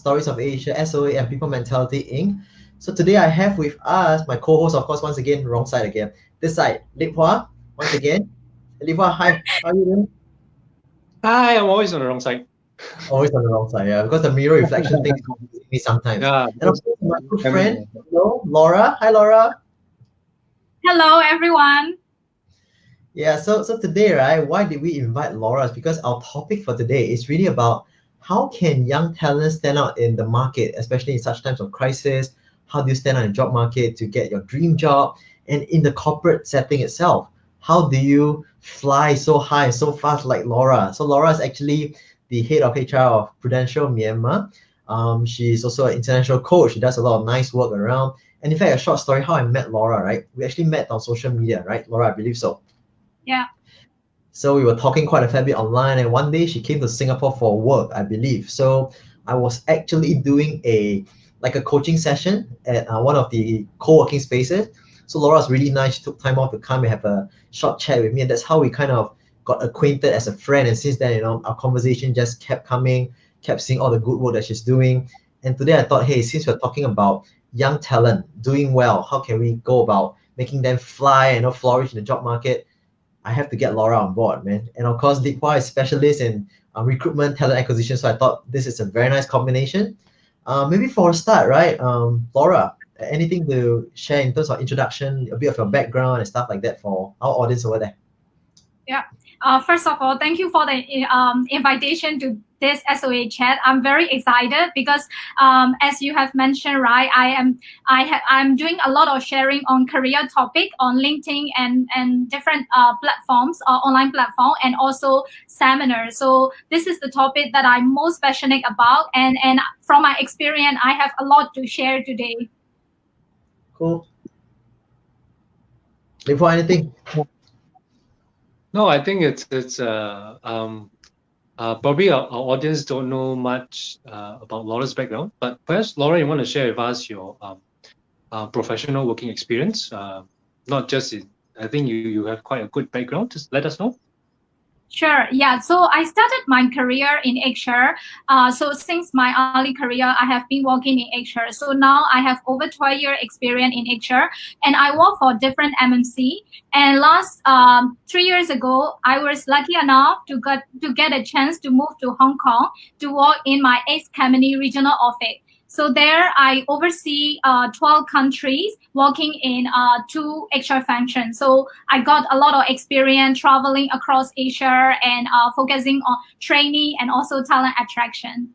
Stories of Asia, SOA, and People Mentality Inc. So today I have with us my co-host, of course, once again, wrong side again. This side, Lip Hua, once again. Lip Hua, hi, how are you doing? Hi, I'm always on the wrong side. Always on the wrong side, yeah, because the mirror reflection thing is confusing me sometimes. Yeah, And of course, my good friend, hello, Laura. Hi, Laura. Hello, everyone. Yeah, so today, right, why did we invite Laura? Is because our topic for today is really about how can young talents stand out in the market, especially in such times of crisis. How do you stand out in the job market to get your dream job? And in the corporate setting itself, how do you fly so high, so fast like Laura? So Laura is actually the head of HR of Prudential Myanmar. She's also an international coach. She does a lot of nice work around. And in fact, a short story how I met Laura, right? We actually met on social media, right? Laura, I believe so. Yeah. So we were talking quite a fair bit online, and one day she came to Singapore for work, I believe. So I was actually doing a coaching session at one of the co-working spaces. So Laura was really nice. She took time off to come and have a short chat with me, and that's how we kind of got acquainted as a friend. And since then, our conversation just kept coming, kept seeing all the good work that she's doing. And today I thought, hey, since we're talking about young talent doing well, how can we go about making them fly and flourish in the job market? I have to get Laura on board, man. And of course, Lip Hua is specialist in recruitment, talent acquisition. So I thought this is a very nice combination. Maybe for a start, right? Laura, anything to share in terms of introduction, a bit of your background and stuff like that for our audience over there? Yeah. First of all, thank you for the invitation to this SOA chat. I'm very excited because, as you have mentioned, right, I'm doing a lot of sharing on career topic on LinkedIn and different platforms, online platform, and also seminars. So this is the topic that I'm most passionate about, and from my experience, I have a lot to share today. Cool. Lip Hua, anything? No, I think it's probably our audience don't know much about Laura's background, but perhaps Laura, you want to share with us your professional working experience, not just in. I think you have quite a good background. Just let us know. Sure. Yeah. So I started my career in HR. So since my early career, I have been working in HR. So now I have over 12-year experience in HR, and I work for different MNC. And last 3 years ago, I was lucky enough to get a chance to move to Hong Kong to work in my ex-Kamini regional office. So there I oversee 12 countries working in 2 HR functions. So I got a lot of experience traveling across Asia and focusing on training and also talent attraction.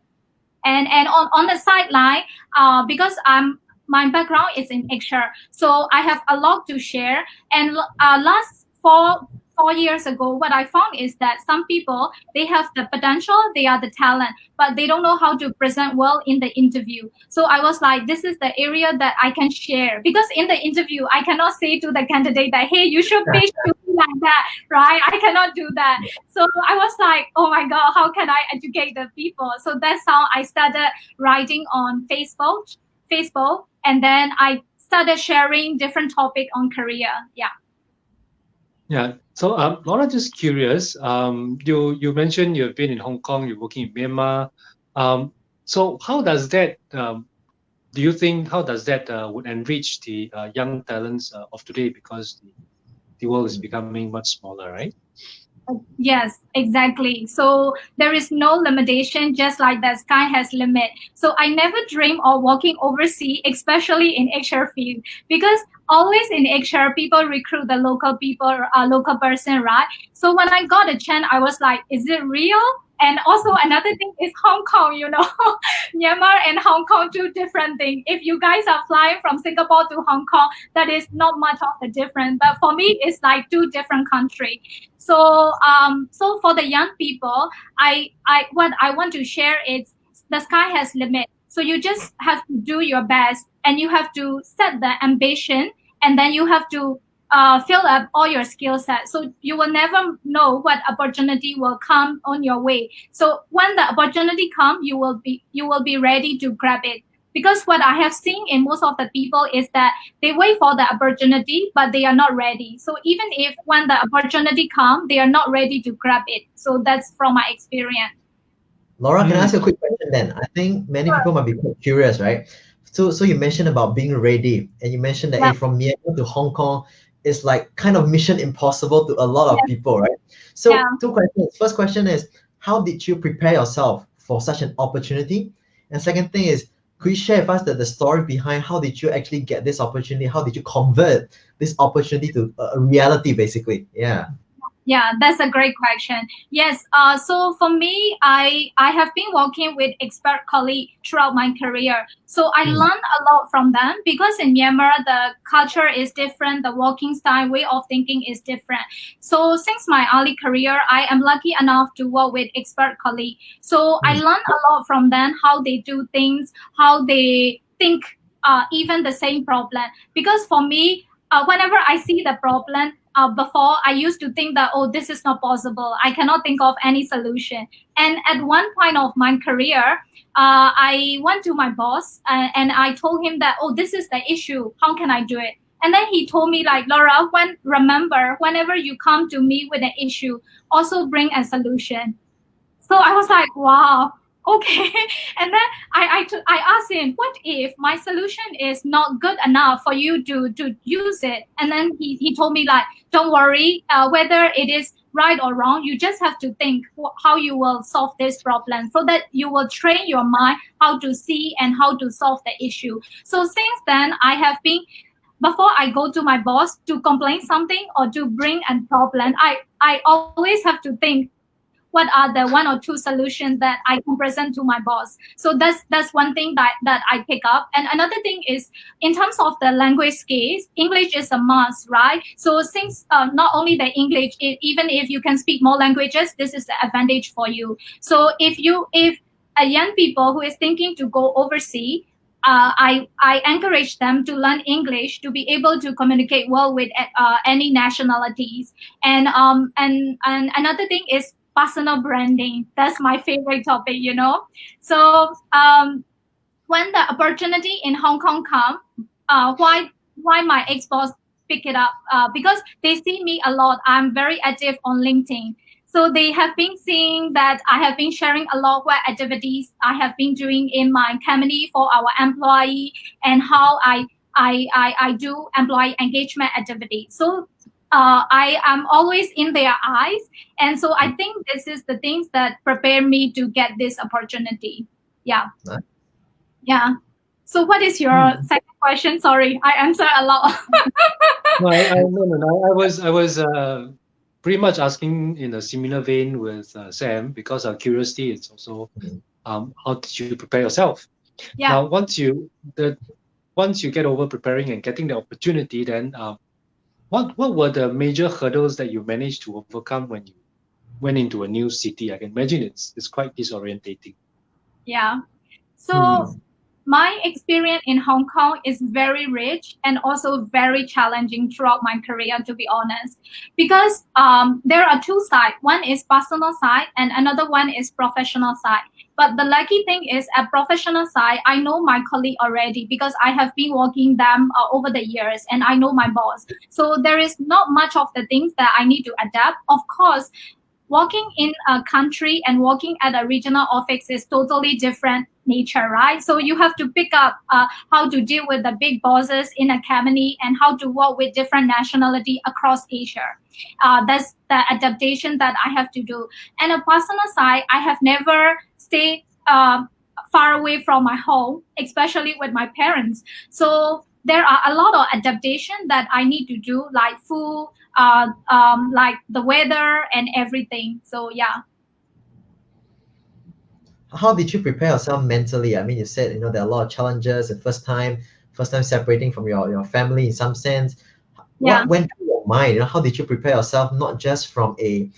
And on the sideline, because my background is in HR, so I have a lot to share. And last 4 years ago, what I found is that some people, they have the potential, they are the talent, but they don't know how to present well in the interview. So I was like, this is the area that I can share, because in the interview, I cannot say to the candidate that, hey, you should pitch to me like that, right? I cannot do that. So I was like, oh my God, how can I educate the people? So that's how I started writing on Facebook, and then I started sharing different topic on career. Yeah. Yeah. So, Laura, just curious. You mentioned you've been in Hong Kong. You're working in Myanmar. So, how does that? Do you think how does that would enrich the young talents of today, because the world is becoming much smaller, right? Yes, exactly. So there is no limitation, just like the sky has limit. So I never dream of working overseas, especially in HR field, because always in HR, people recruit the local people, local person, right? So when I got a chance, I was like, is it real? And also another thing is Hong Kong, Myanmar and Hong Kong, 2 different things. If you guys are flying from Singapore to Hong Kong, that is not much of a difference. But for me, it's like 2 different countries. So, so for the young people, what I want to share is the sky has limit. So you just have to do your best, and you have to set the ambition, and then you have to fill up all your skill set. So you will never know what opportunity will come on your way. So when the opportunity comes, you will be ready to grab it. Because what I have seen in most of the people is that they wait for the opportunity, but they are not ready. So even if when the opportunity comes, they are not ready to grab it. So that's from my experience. Laura, can I ask you a quick question then? I think many people might be quite curious, right? So you mentioned about being ready, and you mentioned that Yeah. from Myanmar to Hong Kong is like kind of mission impossible to a lot of Yes. people, right? So Yeah. two questions. First question is, how did you prepare yourself for such an opportunity? And second thing is, could you share with us the story behind how did you actually get this opportunity? How did you convert this opportunity to a reality, basically? Yeah. Yeah, that's a great question. Yes. So for me, I have been working with expert colleagues throughout my career. So I learned a lot from them because in Myanmar the culture is different, the working style, way of thinking is different. So since my early career, I am lucky enough to work with expert colleagues. So I learned a lot from them, how they do things, how they think, even the same problem. Because for me, whenever I see the problem, before I used to think that, oh, this is not possible. I cannot think of any solution. And at one point of my career, I went to my boss and I told him that, oh, this is the issue. How can I do it? And then he told me like, Laura, remember, whenever you come to me with an issue, also bring a solution. So I was like, wow, okay. And then I asked him, what if my solution is not good enough for you to use it? And then he told me like, don't worry, whether it is right or wrong, you just have to think how you will solve this problem so that you will train your mind how to see and how to solve the issue. So since then, I have been, before I go to my boss to complain something or to bring a problem, I always have to think what are the one or two solutions that I can present to my boss. So that's one thing that I pick up. And another thing is in terms of the language skills, English is a must, right? So since not only the English, even if you can speak more languages, this is the advantage for you. So if a young people who is thinking to go overseas, I encourage them to learn English to be able to communicate well with any nationalities. And another thing is personal branding. That's my favorite topic, you know. So when the opportunity in Hong Kong come, why my ex-boss pick it up? Because they see me a lot. I'm very active on LinkedIn. So they have been seeing that I have been sharing a lot of what activities I have been doing in my company for our employee and how I do employee engagement activity. So I am always in their eyes. And so I think this is the things that prepare me to get this opportunity. Yeah. Nice. Yeah. So what is your second question? Sorry, I answered a lot. No, I was pretty much asking in a similar vein with Sam, because our curiosity is also how did you prepare yourself? Yeah. Now, once you get over preparing and getting the opportunity, then what were the major hurdles that you managed to overcome when you went into a new city? I can imagine it's quite disorientating. Yeah. So my experience in Hong Kong is very rich and also very challenging throughout my career, to be honest, because there are two sides. One is personal side and another one is professional side. But the lucky thing is at professional side, I know my colleague already because I have been working them over the years and I know my boss. So there is not much of the things that I need to adapt. Of course, working in a country and working at a regional office is totally different nature, right? So you have to pick up how to deal with the big bosses in a company and how to work with different nationality across Asia. That's the adaptation that I have to do. And a personal side, I have never stayed far away from my home, especially with my parents. So there are a lot of adaptation that I need to do, like food, like the weather and everything. So yeah. How did you prepare yourself mentally? I mean, you said, there are a lot of challenges, the first time separating from your family in some sense. Yeah. What went through your mind? How did you prepare yourself, not just from a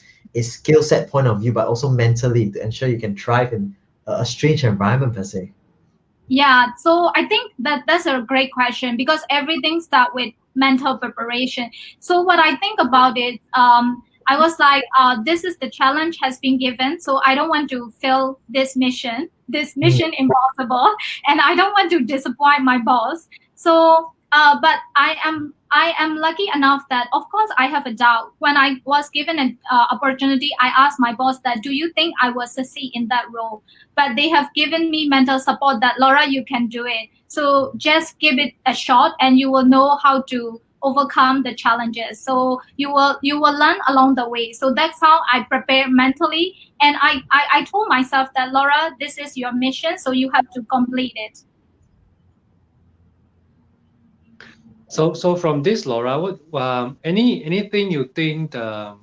skill set point of view, but also mentally to ensure you can thrive in a strange environment per se? Yeah, so I think that's a great question because everything starts with mental preparation. So what I think about it, I was like, this is the challenge has been given, so I don't want to fail this mission impossible, and I don't want to disappoint my boss. So, but I am I am lucky enough that, of course, I have a doubt. When I was given an opportunity, I asked my boss that, do you think I will succeed in that role? But they have given me mental support that, Laura, you can do it. So just give it a shot and you will know how to overcome the challenges. So you will learn along the way. So that's how I prepare mentally. And I told myself that, Laura, this is your mission, so you have to complete it. So from this, Laura, what anything you think our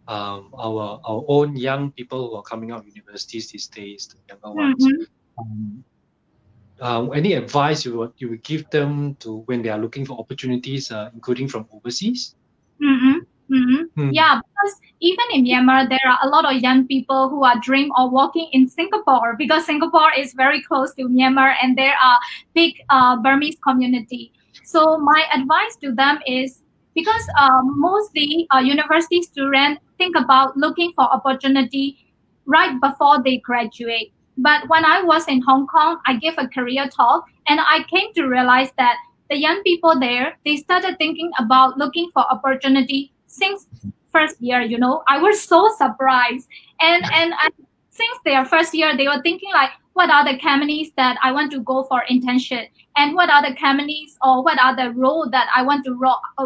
own young people who are coming out of universities these days, the younger ones, any advice you would give them to when they are looking for opportunities, including from overseas? Yeah, because even in Myanmar, there are a lot of young people who are dreaming of working in Singapore, because Singapore is very close to Myanmar and there are big Burmese community. So my advice to them is, because mostly university students think about looking for opportunity right before they graduate. But when I was in Hong Kong, I gave a career talk and I came to realize that the young people there, they started thinking about looking for opportunity since first year. I was so surprised. And since their first year, they were thinking like, what are the companies that I want to go for internship? And what are the companies or what are the role that I want to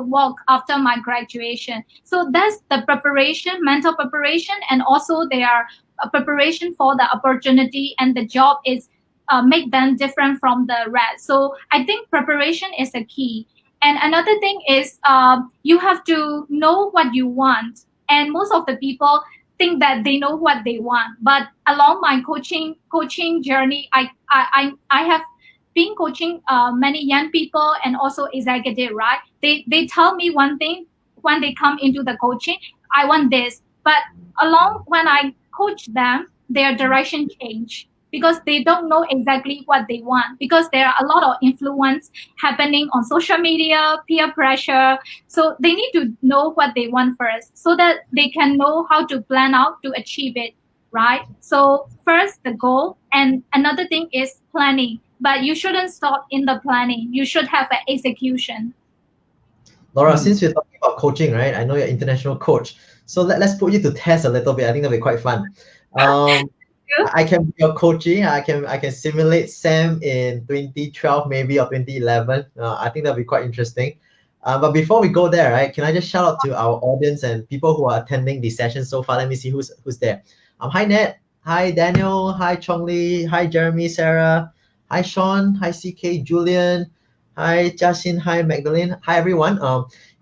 work after my graduation? So that's the preparation, mental preparation, and also their preparation for the opportunity, and the job is make them different from the rest. So I think preparation is a key. And another thing is you have to know what you want. And most of the people think that they know what they want. But along my coaching journey, I have been coaching many young people and also executive, right? They tell me one thing when they come into the coaching, I want this. But along when I coach them, their direction change, because they don't know exactly what they want, because there are a lot of influence happening on social media, peer pressure. So they need to know what they want first so that they can know how to plan out to achieve it, right? So first, the goal, and another thing is planning. But you shouldn't stop in the planning. You should have an execution. Laura, since we're talking about coaching, right? I know you're an international coach. So let's put you to test a little bit. I think that'll be quite fun. I can be your coaching. I can simulate Sam in 2012 maybe, or 2011. I think that'll be quite interesting. But before we go there, right, can I just shout out to our audience and people who are attending the session so far? Let me see who's there. Hi Ned, hi Daniel, hi Chong Lee, hi Jeremy, Sarah, hi Sean, hi CK, Julian, hi Jasin, hi Magdalene, hi everyone.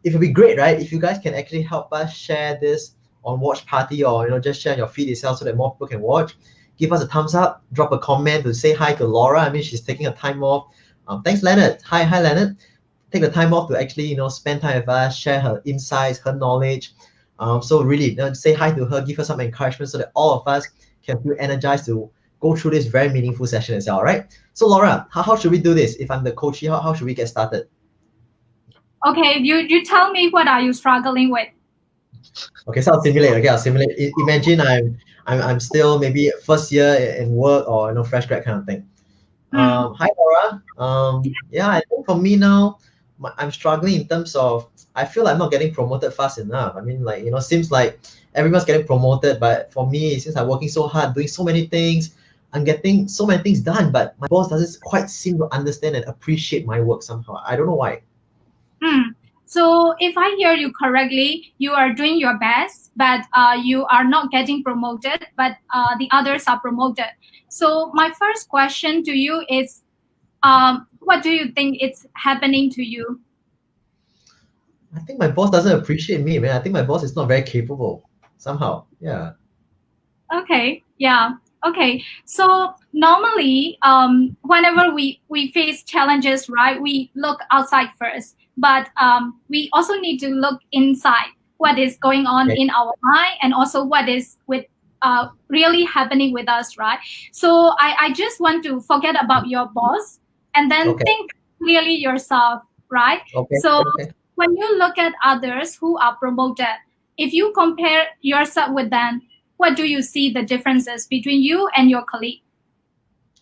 It would be great, right, if you guys can actually help us share this on Watch Party, or just share your feed itself so that more people can watch. Give us a thumbs up, drop a comment to say hi to Laura. I mean, she's taking a time off. Thanks, Leonard. Hi Leonard. Take the time off to actually spend time with us, share her insights, her knowledge. So really say hi to her, give her some encouragement so that all of us can feel energized to go through this very meaningful session as well, right? So Laura, how should we do this? If I'm the coach, how should we get started? Okay, you tell me, what are you struggling with? Okay, so I'll simulate. Okay, I'll simulate. Imagine I'm still maybe first year in work, or fresh grad kind of thing. Hi Laura. Yeah, I think for me now, I'm struggling in terms of, I feel I'm not getting promoted fast enough. I mean, seems like everyone's getting promoted, but for me, since I'm working so hard, doing so many things, I'm getting so many things done, but my boss doesn't quite seem to understand and appreciate my work somehow. I don't know why. So if I hear you correctly, you are doing your best, but you are not getting promoted, but the others are promoted. So my first question to you is, what do you think is happening to you? I think my boss doesn't appreciate me, man. I think my boss is not very capable somehow. Yeah. Okay. Yeah. Okay. So normally, whenever we face challenges, right, we look outside first, but we also need to look inside what is going on in our mind, and also what is really happening with us, right? So I just want to forget about your boss and then think clearly yourself, right? So when you look at others who are promoted, if you compare yourself with them, what do you see the differences between you and your colleague?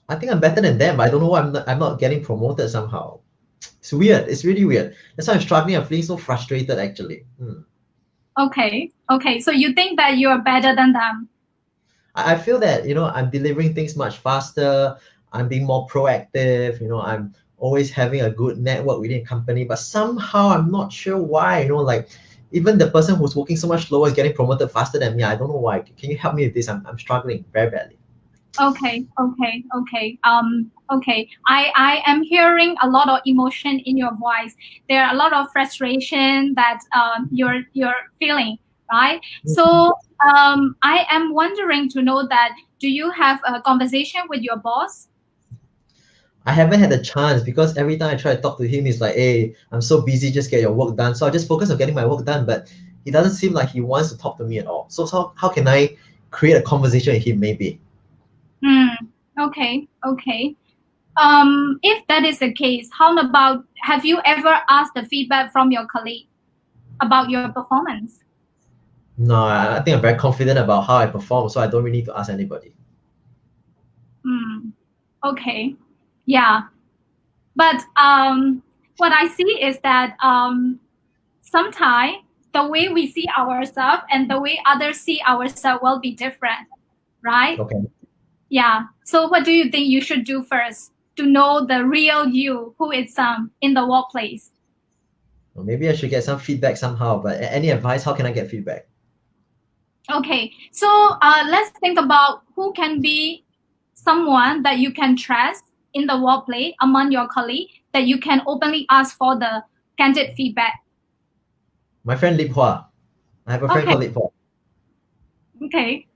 I think I'm better than them, but I don't know why I'm not getting promoted somehow. It's weird. It's really weird. That's why I'm struggling. I'm feeling so frustrated actually. Okay. So you think that you are better than them? I feel that, I'm delivering things much faster. I'm being more proactive. I'm always having a good network within a company, but somehow I'm not sure why, like even the person who's working so much slower is getting promoted faster than me. I don't know why. Can you help me with this? I'm struggling very badly. Okay. I am hearing a lot of emotion in your voice. There are a lot of frustration that you're feeling, right? So I am wondering to know that, do you have a conversation with your boss? I haven't had a chance because every time I try to talk to him, he's like, hey, I'm so busy, just get your work done. So I just focus on getting my work done, but he doesn't seem like he wants to talk to me at all. So how can I create a conversation with him maybe? Okay. If that is the case, how about, have you ever asked the feedback from your colleague about your performance? No, I think I'm very confident about how I perform, so I don't really need to ask anybody. Okay. Yeah. But what I see is that sometimes the way we see ourselves and the way others see ourselves will be different, right? Okay. Yeah. So what do you think you should do first to know the real you, who is in the workplace? Well, maybe I should get some feedback somehow, but any advice? How can I get feedback? Okay. So let's think about who can be someone that you can trust in the workplace among your colleagues that you can openly ask for the candid feedback. My friend Lip Hua. I have a friend called Lip Hua. Okay.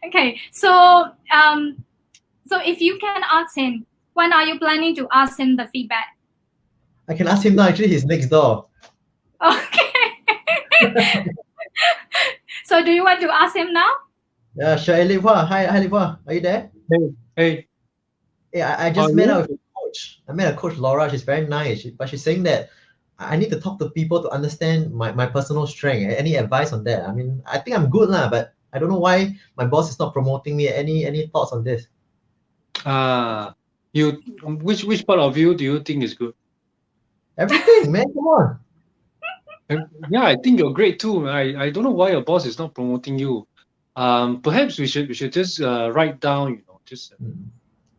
Okay. So if you can ask him, when are you planning to ask him the feedback? I can ask him now. Actually, he's next door. Okay. So do you want to ask him now? Yeah, sure. Hey, Lip Hua. Hi, Lip Hua. Are you there? Hey. Hey, I just met up with a coach. I met a coach, Laura. She's very nice, but she's saying that I need to talk to people to understand my personal strength. Any advice on that? I mean, I think I'm good lah, but I don't know why my boss is not promoting me. Any thoughts on this? Which part of you do you think is good? Everything, man. Come on. Yeah, I think you're great too. I don't know why your boss is not promoting you. Perhaps we should just write down,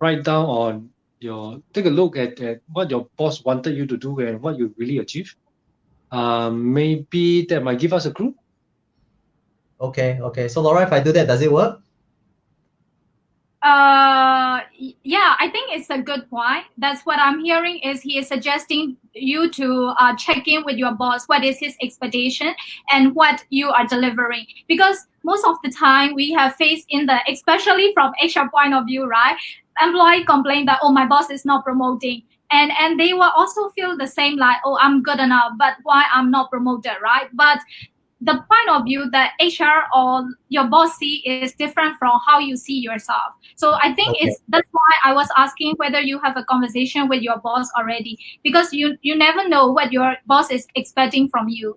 write down on take a look at what your boss wanted you to do and what you really achieved. Maybe that might give us a clue. Okay. So Laura, if I do that, does it work? Yeah, I think it's a good point. That's what I'm hearing, is he is suggesting you to check in with your boss. What is his expectation and what you are delivering? Because most of the time we have faced especially from HR point of view, right? Employee complain that, oh, my boss is not promoting. And they will also feel the same, like, oh, I'm good enough, but why I'm not promoted, right? But the point of view that HR or your boss see is different from how you see yourself. So I think that's why I was asking whether you have a conversation with your boss already, because you never know what your boss is expecting from you.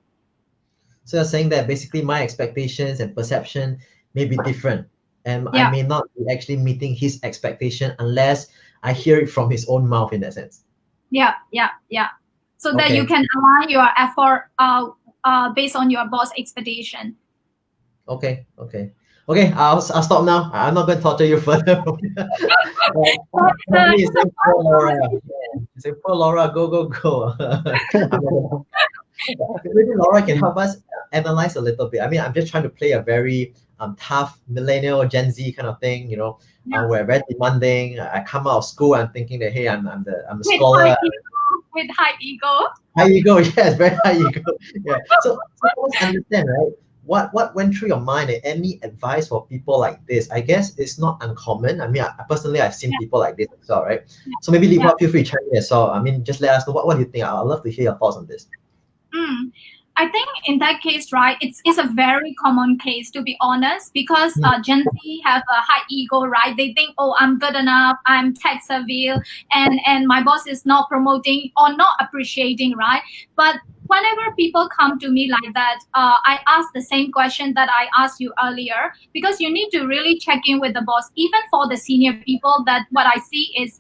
So you're saying that basically my expectations and perception may be different, and I may not be actually meeting his expectation unless I hear it from his own mouth in that sense. Yeah. So that you can align your effort based on your boss expectation. Okay. I'll stop now. I'm not going to torture you further. Say, poor Laura, go. Maybe Laura can help us analyze a little bit. I mean, I'm just trying to play a very tough millennial Gen Z kind of thing. We're very demanding. I come out of school, I'm thinking that, hey, I'm a scholar. With high ego. High ego, yes, very high ego. Yeah. So let's understand, right? What went through your mind, and any advice for people like this? I guess it's not uncommon. I mean, personally, I've seen people like this as well, right? So maybe Lip Hua, feel free to chime in as well. I mean, just let us know what do you think. I'd love to hear your thoughts on this. I think in that case, right, it's a very common case, to be honest, because Gen Z have a high ego, right? They think, oh, I'm good enough, I'm tech savvy, and my boss is not promoting or not appreciating, right? But whenever people come to me like that, I ask the same question that I asked you earlier, because you need to really check in with the boss. Even for the senior people, that what I see is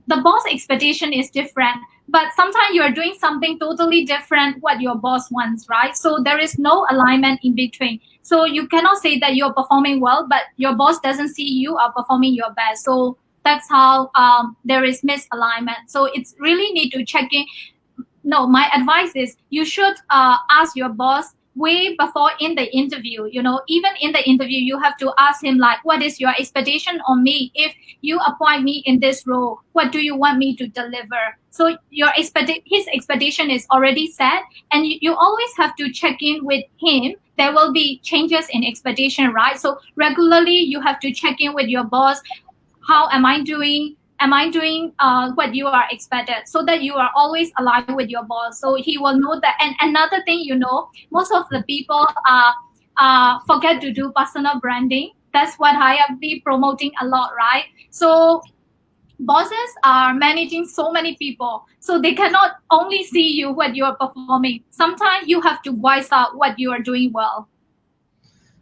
the boss expectation is different, but sometimes you are doing something totally different what your boss wants, right? So there is no alignment in between. So you cannot say that you're performing well, but your boss doesn't see you are performing your best. So that's how there is misalignment. So it's really need to check in. No, my advice is you should ask your boss way before in the interview. Even in the interview, you have to ask him like, what is your expectation on me? If you appoint me in this role, what do you want me to deliver? So his expectation is already set, and you always have to check in with him. There will be changes in expectation, right? So regularly you have to check in with your boss. How am I doing? Am I doing what you are expected, so that you are always aligned with your boss, so he will know that. And another thing, most of the people forget to do personal branding. That's what I have been promoting a lot, right? So bosses are managing so many people, so they cannot only see you what you are performing. Sometimes you have to voice out what you are doing well.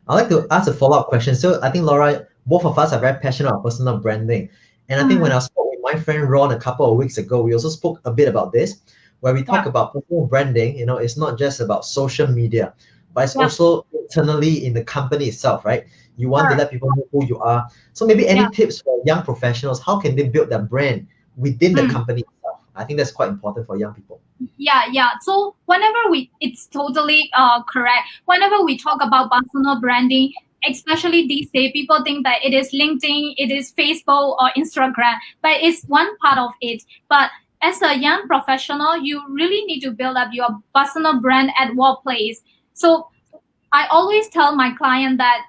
I'd like to ask a follow-up question. So I think, Laura, both of us are very passionate about personal branding. And I think when I spoke with my friend Ron a couple of weeks ago, we also spoke a bit about this, where we talk about personal branding. It's not just about social media, but it's also internally in the company itself, right? You want to let people know who you are. So maybe any tips for young professionals, how can they build their brand within the company itself? I think that's quite important for young people. Yeah. So it's totally correct. Whenever we talk about personal branding, especially these days, people think that it is LinkedIn, it is Facebook or Instagram, but it's one part of it. But as a young professional, you really need to build up your personal brand at workplace. So I always tell my client that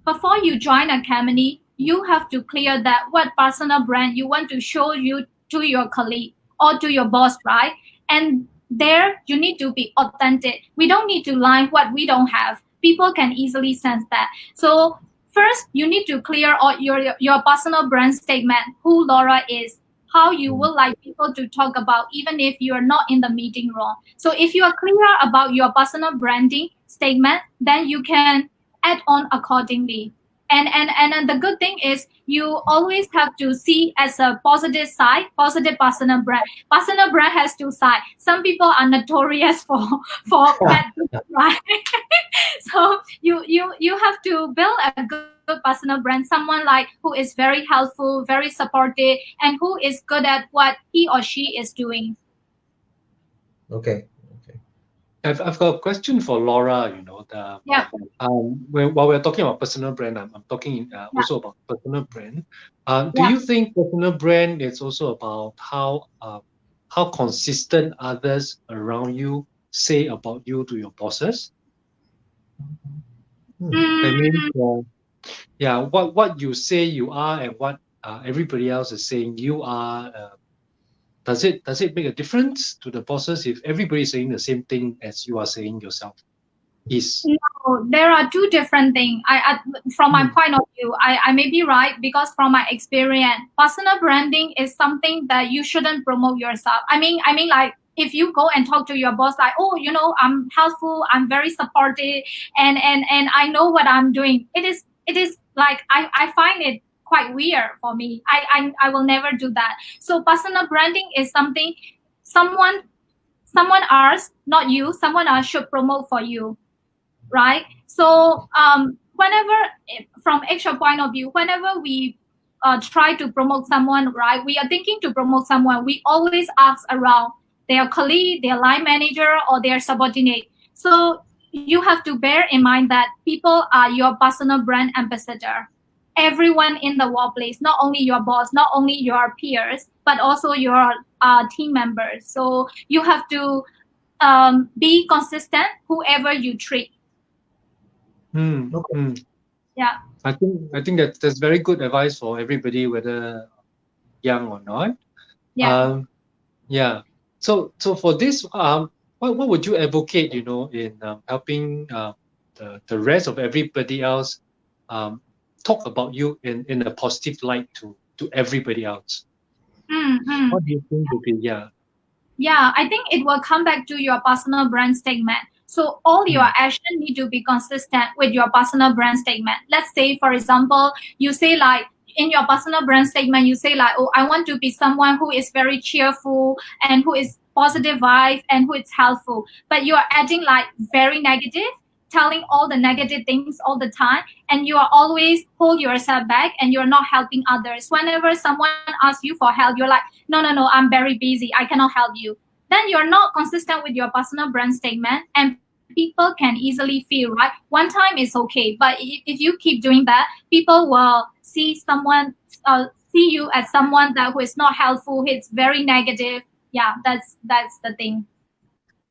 before you join a company, you have to clear that what personal brand you want to show you to your colleague or to your boss, right? And there you need to be authentic. We don't need to lie what we don't have. People can easily sense that. So first, you need to clear out your personal brand statement, who Laura is, how you would like people to talk about, even if you're not in the meeting room. So if you are clear about your personal branding statement, then you can add on accordingly. And the good thing is you always have to see as a positive side, positive personal brand. Personal brand has two sides. Some people are notorious for bad, right? So you have to build a good personal brand, someone like who is very helpful, very supportive, and who is good at what he or she is doing. Okay. I've got a question for Laura. While we're talking about personal brand, I'm talking also about personal brand. Do you think personal brand is also about how consistent others around you say about you to your bosses? I mean, what you say you are and what everybody else is saying you are. Does it make a difference to the bosses if everybody is saying the same thing as you are saying yourself? No, there are two different things. From my point of view, I may be right, because from my experience, personal branding is something that you shouldn't promote yourself. I mean, like if you go and talk to your boss, like, oh, I'm helpful, I'm very supportive, and I know what I'm doing. It is like I find it quite weird for me. I will never do that. So personal branding is something someone else, not you, someone else should promote for you, right? So whenever, from HR point of view, whenever we try to promote someone, right, we are thinking to promote someone, we always ask around their colleague, their line manager, or their subordinate. So you have to bear in mind that people are your personal brand ambassador. Everyone in the workplace, not only your boss, not only your peers, but also your team members. So you have to be consistent whoever you treat. Yeah. I think that's very good advice for everybody, whether young or not. So for this, what would you advocate, in helping the rest of everybody else talk about you in a positive light to everybody else? What do you think would be? Yeah, I think it will come back to your personal brand statement. So all your action need to be consistent with your personal brand statement. Let's say, for example, you say like, in your personal brand statement, you say like, oh, I want to be someone who is very cheerful and who is positive vibe and who is helpful, but you are adding like very negative, telling all the negative things all the time, and you are always hold yourself back and you're not helping others. Whenever someone asks you for help, you're like, no, I'm very busy, I cannot help you. Then you're not consistent with your personal brand statement, and people can easily feel, right, one time is okay, but if you keep doing that, people will see you as someone that who is not helpful, it's very negative. Yeah, that's the thing.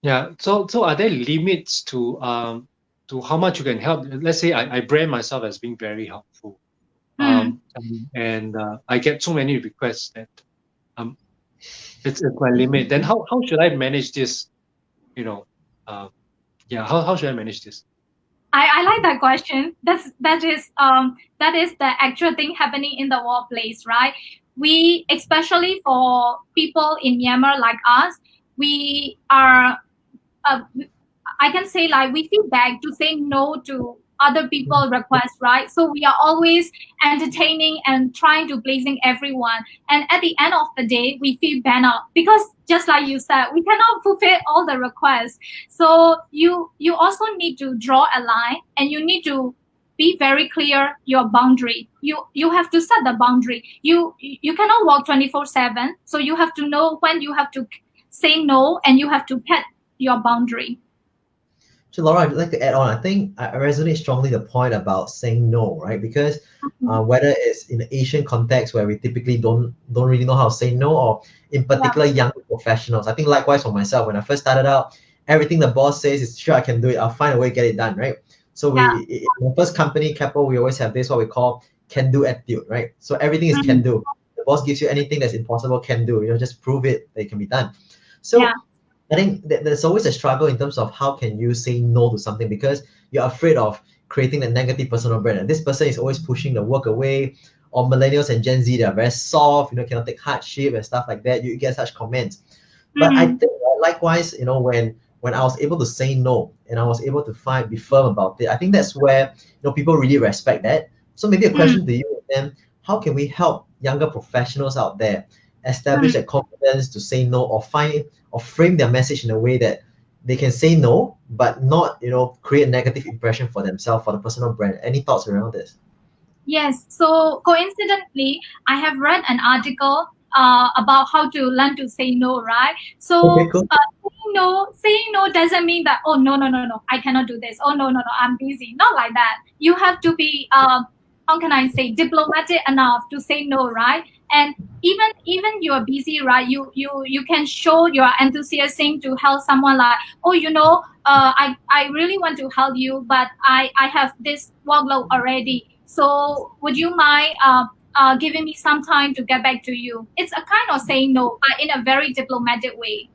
Yeah. So are there limits to how much you can help? Let's say I brand myself as being very helpful, and I get so many requests that it's my limit. Then how should I manage this? How should I manage this? I like that question. That is the actual thing happening in the workplace, right? We, especially for people in Myanmar like us, we are I can say like we feel bad to say no to other people requests, right? So we are always entertaining and trying to pleasing everyone, and at the end of the day we feel bad out because just like you said, we cannot fulfill all the requests. So you also need to draw a line, and you need to be very clear your boundary. You have to set the boundary. You cannot work 24/7, so you have to know when you have to say no, and you have to set your boundary. So Laura, I'd like to add on. I think I resonate strongly the point about saying no, right? Because whether it's in the Asian context where we typically don't really know how to say no, or in particular young professionals. I think likewise for myself, when I first started out, everything the boss says is sure I can do it. I'll find a way to get it done, right? So in the first company, Keppel, we always have this what we call can-do attitude, right? So everything is can-do. The boss gives you anything that's impossible, can-do. Just prove it that it can be done. So I think that there's always a struggle in terms of how can you say no to something, because you're afraid of creating a negative personal brand. And this person is always pushing the work away, or millennials and Gen Z, they are very soft, cannot take hardship and stuff like that. You get such comments. But I think likewise, when I was able to say no and I was able to be firm about it, I think that's where people really respect that. So maybe a question to you then, how can we help younger professionals out there establish that confidence to say no, or frame their message in a way that they can say no, but not, create a negative impression for themselves, for the personal brand? Any thoughts around this? Yes. So coincidentally, I have read an article about how to learn to say no, right? So okay, cool. Saying no doesn't mean that, oh, no, I cannot do this. Oh, no, I'm busy. Not like that. You have to be, how can I say, diplomatic enough to say no, right? And even you are busy, right? You can show your enthusiasm to help someone, like, oh, I really want to help you, but I have this workload already. So would you mind giving me some time to get back to you? It's a kind of saying no, but in a very diplomatic way.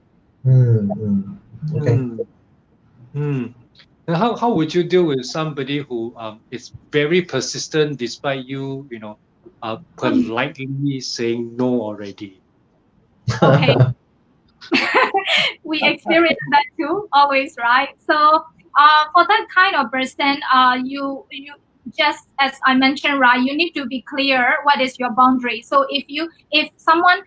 Okay. And how would you deal with somebody who is very persistent despite you, politely saying no already? Okay. We experience that too, always, right? So for that kind of person, you just as I mentioned, right, you need to be clear what is your boundary. So if someone,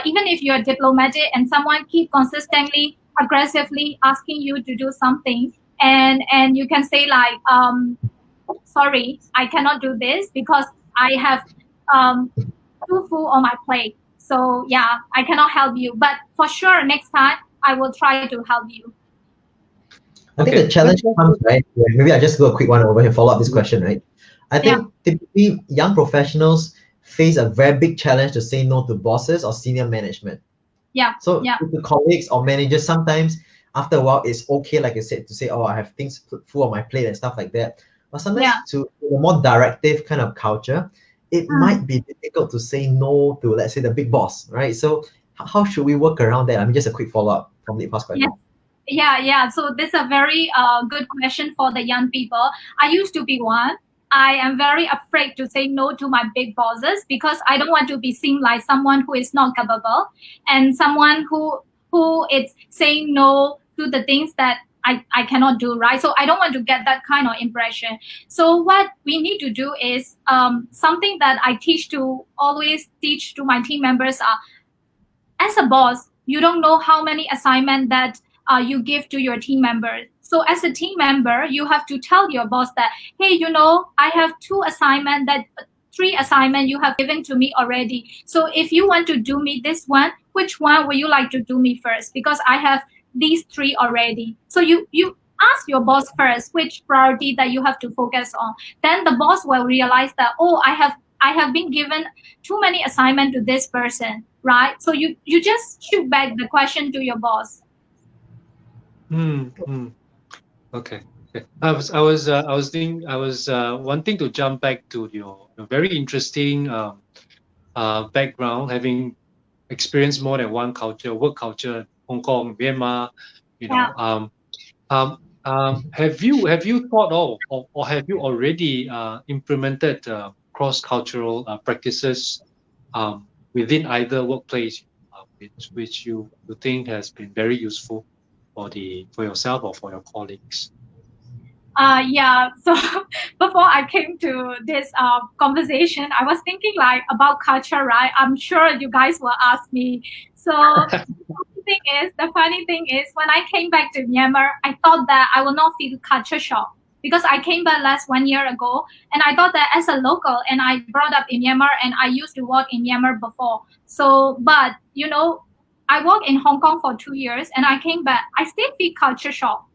even if you're diplomatic and someone keep consistently, aggressively asking you to do something, and you can say like, sorry, I cannot do this because I have too full on my plate. So yeah, I cannot help you. But for sure, next time I will try to help you. I think the challenge comes, right? Maybe I just do a quick one over here, follow up this question, right? I think typically young professionals face a very big challenge to say no to bosses or senior management. So to colleagues or managers, sometimes after a while it's okay, like I said, to say, oh, I have things put full on my plate and stuff like that. But sometimes to a more directive kind of culture, it might be difficult to say no to, let's say, the big boss, right? So how should we work around that? I mean, just a quick follow-up from the past question. Yeah. So this is a very good question for the young people. I used to be one. I am very afraid to say no to my big bosses because I don't want to be seen like someone who is not capable and someone who is saying no to the things that I cannot do, right? So I don't want to get that kind of impression. So what we need to do is something that I always teach to my team members are, as a boss, you don't know how many assignments that you give to your team members. So as a team member, you have to tell your boss that, hey, you know, I have 3 assignments you have given to me already. So if you want to do me this one, which one would you like to do me first? Because I have these 3 already. So you ask your boss first which priority that you have to focus on. Then the boss will realize that, oh, I have been given too many assignments to this person, right? So you just shoot back the question to your boss. Okay. I was wanting to jump back to your very interesting background, having experienced more than one work culture, Hong Kong, Myanmar. You know, have you thought of or have you already implemented cross-cultural practices within either workplace, which you think has been very useful for yourself or for your colleagues? Yeah, so before I came to this conversation, I was thinking like about culture, right? I'm sure you guys will ask me. So the funny thing is when I came back to Myanmar, I thought that I will not feel culture shock because I came back last 1 year ago, and I thought that as a local, and I brought up in Myanmar, and I used to work in Myanmar before. So, but you know, I worked in Hong Kong for 2 years, and I came back. I still feel culture shock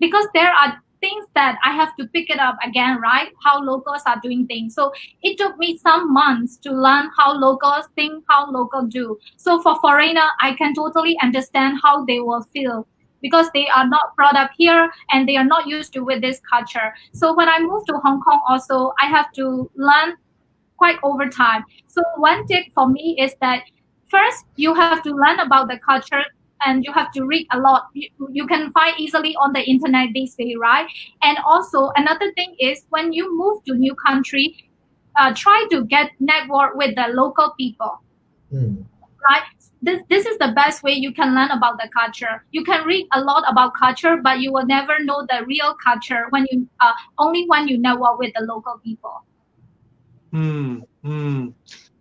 because there are things that I have to pick it up again, right? How locals are doing things. So it took me some months to learn how locals think, how locals do. So for foreigner, I can totally understand how they will feel because they are not brought up here and they are not used to with this culture. So when I moved to Hong Kong also, I have to learn quite over time. So one tip for me is that first you have to learn about the culture and you have to read a lot. You can find easily on the internet these days, right? And also another thing is when you move to new country, try to get network with the local people, right? This is the best way you can learn about the culture. You can read a lot about culture, but you will never know the real culture when you only when you network with the local people.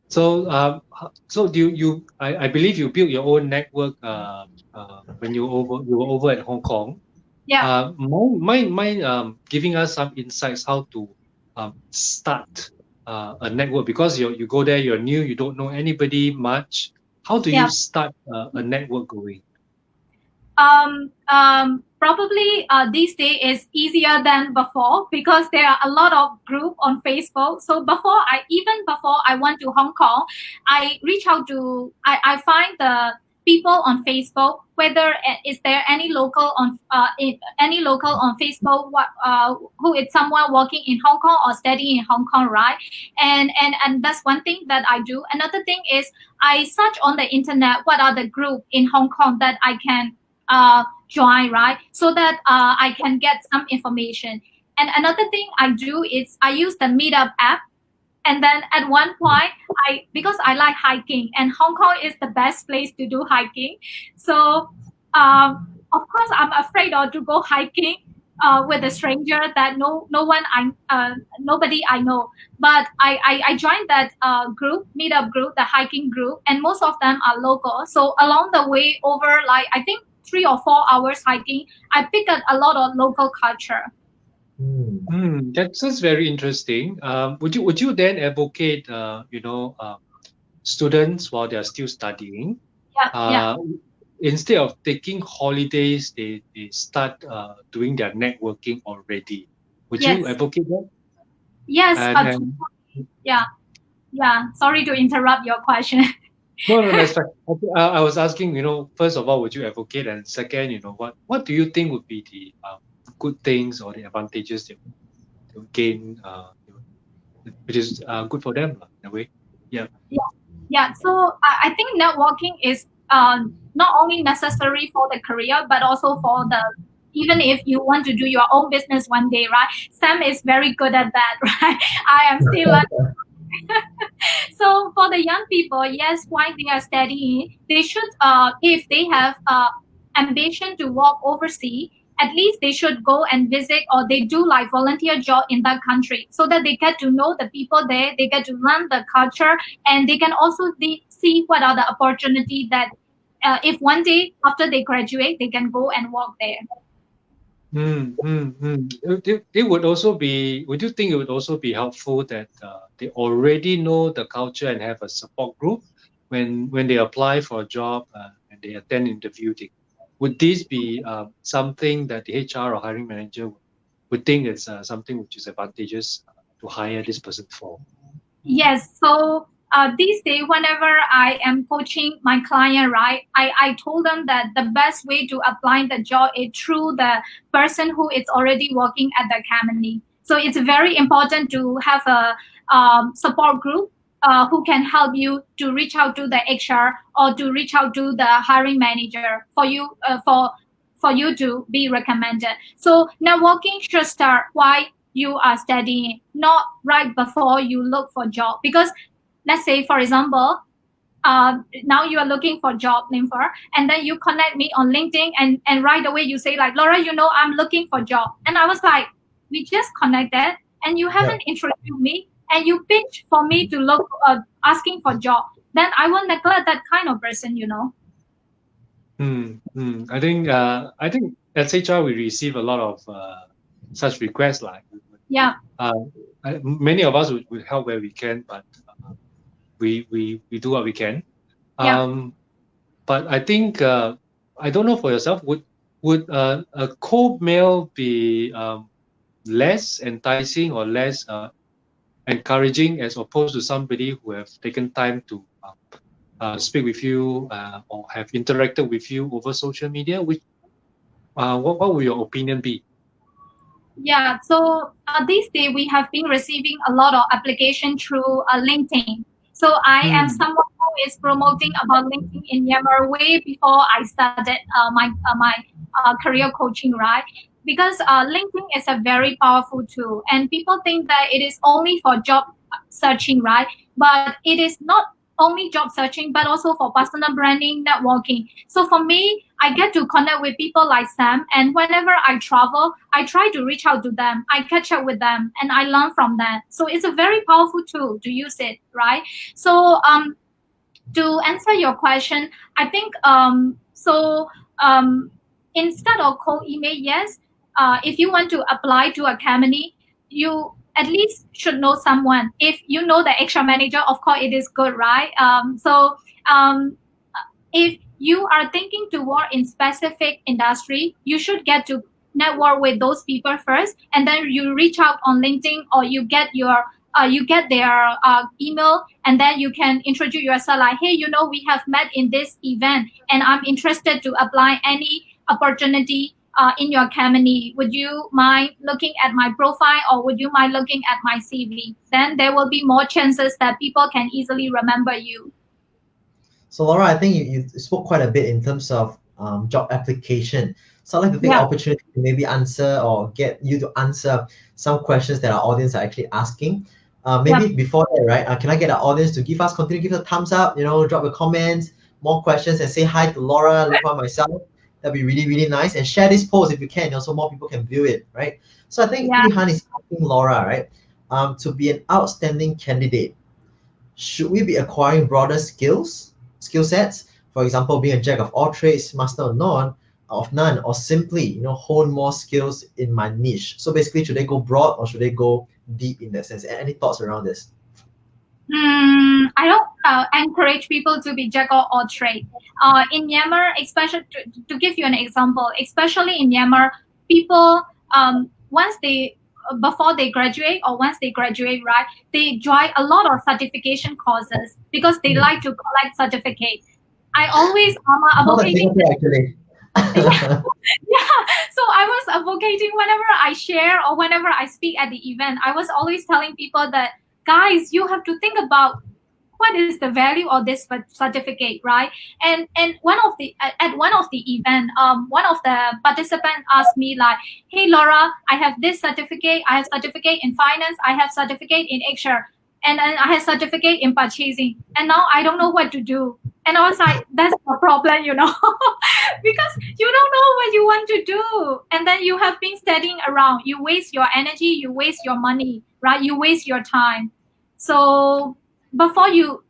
So do you? I believe you built your own network when you were over at Hong Kong. Yeah. Mind giving us some insights how to start a network, because you go there, you're new, you don't know anybody much. How do you start a network going? Probably these days is easier than before because there are a lot of group on Facebook. So before I went to Hong Kong, I reach out to I find the people on Facebook, whether is there any local on Facebook who is someone working in Hong Kong or studying in Hong Kong, right? And that's one thing that I do. Another thing is I search on the internet what are the group in Hong Kong that I can join, right? So that I can get some information. And another thing I do is I use the Meetup app. And then at one point, because I like hiking, and Hong Kong is the best place to do hiking. So of course, I'm afraid to go hiking with a stranger that nobody I know. But I joined that Meetup group, the hiking group, and most of them are local. So along the way, over like I think 3 or 4 hours hiking, I picked up a lot of local culture. That's very interesting. Would you then advocate, students while they're still studying, instead of taking holidays, they start doing their networking already? Would you advocate that? Yes. Sorry to interrupt your question. No, that's fine. I was asking, first of all, would you advocate, and second, what do you think would be the good things or the advantages they gain, which is good for them in a way? Yeah. So I think networking is not only necessary for the career, but also for even if you want to do your own business one day, right? Sam is very good at that, right? I am still learning. So for the young people, yes, while they are studying, they should, if they have ambition to work overseas, at least they should go and visit, or they do like volunteer job in that country, so that they get to know the people there, they get to learn the culture, and they can also see what are the opportunities that if one day after they graduate, they can go and work there. It would also be. Would you think it would also be helpful that they already know the culture and have a support group when they apply for a job and they attend interview? Would this be something that the HR or hiring manager would think it's something which is advantageous to hire this person for? Yes. So these days, whenever I am coaching my client, right, I told them that the best way to apply the job is through the person who is already working at the company. So it's very important to have a support group who can help you to reach out to the HR or to reach out to the hiring manager for you for you to be recommended. So networking should start while you are studying, not right before you look for job. Because let's say, for example, now you are looking for job, Linfer, and then you connect me on LinkedIn, and right away you say like, Laura, I'm looking for job. And I was like, we just connected and you haven't introduced me, and you pitch for me to look, asking for job. Then I will neglect that kind of person, I think as HR we receive a lot of such requests. Many of us would help where we can, but we do what we can. But I think I don't know for yourself, would a cold mail be less enticing or less encouraging as opposed to somebody who have taken time to speak with you or have interacted with you over social media? What would your opinion be? Yeah, so these days we have been receiving a lot of application through LinkedIn. So I am someone who is promoting about LinkedIn in Myanmar way before I started my career coaching, right? Because LinkedIn is a very powerful tool, and people think that it is only for job searching, right? But it is not only job searching, but also for personal branding, networking. So for me, I get to connect with people like Sam, and whenever I travel, I try to reach out to them. I catch up with them, and I learn from them. So it's a very powerful tool to use it, right? So to answer your question, I think instead of cold email, yes, if you want to apply to a company, you at least should know someone. If you know the HR manager, of course it is good, right? If you are thinking to work in specific industry, you should get to network with those people first, and then you reach out on LinkedIn, or you get their email, and then you can introduce yourself like, hey, we have met in this event, and I'm interested to apply any opportunity in your company. Would you mind looking at my profile, or would you mind looking at my CV? Then there will be more chances that people can easily remember you. So Laura, I think you spoke quite a bit in terms of job application. So I'd like to take the opportunity to maybe answer or get you to answer some questions that our audience are actually asking. Before that, right? Can I get our audience to continue to give a thumbs up, drop a comment, more questions, and say hi to Laura, Linfer, myself. That'd be really, really nice. And share this post if you can, so more people can view it, right? So I think Lihan is asking Laura, right? To be an outstanding candidate, should we be acquiring broader skill sets? For example, being a jack of all trades, master of none, or simply, hone more skills in my niche. So basically, should they go broad or should they go deep in that sense? Any thoughts around this? I don't encourage people to be jack of all trades. In Myanmar, especially to give you an example, especially in Myanmar, people before they graduate or once they graduate, right, they join a lot of certification courses because they like to collect certificates. I always advocating. So I was advocating whenever I share or whenever I speak at the event. I was always telling people that, guys, you have to think about what is the value of this certificate, right? And at one of the event, one of the participants asked me like, hey Laura, I have this certificate. I have certificate in finance. I have certificate in HR, and I have certificate in purchasing. And now I don't know what to do. And I was like, that's a problem, because you don't know what you want to do, and then you have been studying around. You waste your energy, you waste your money, right? You waste your time. So before you,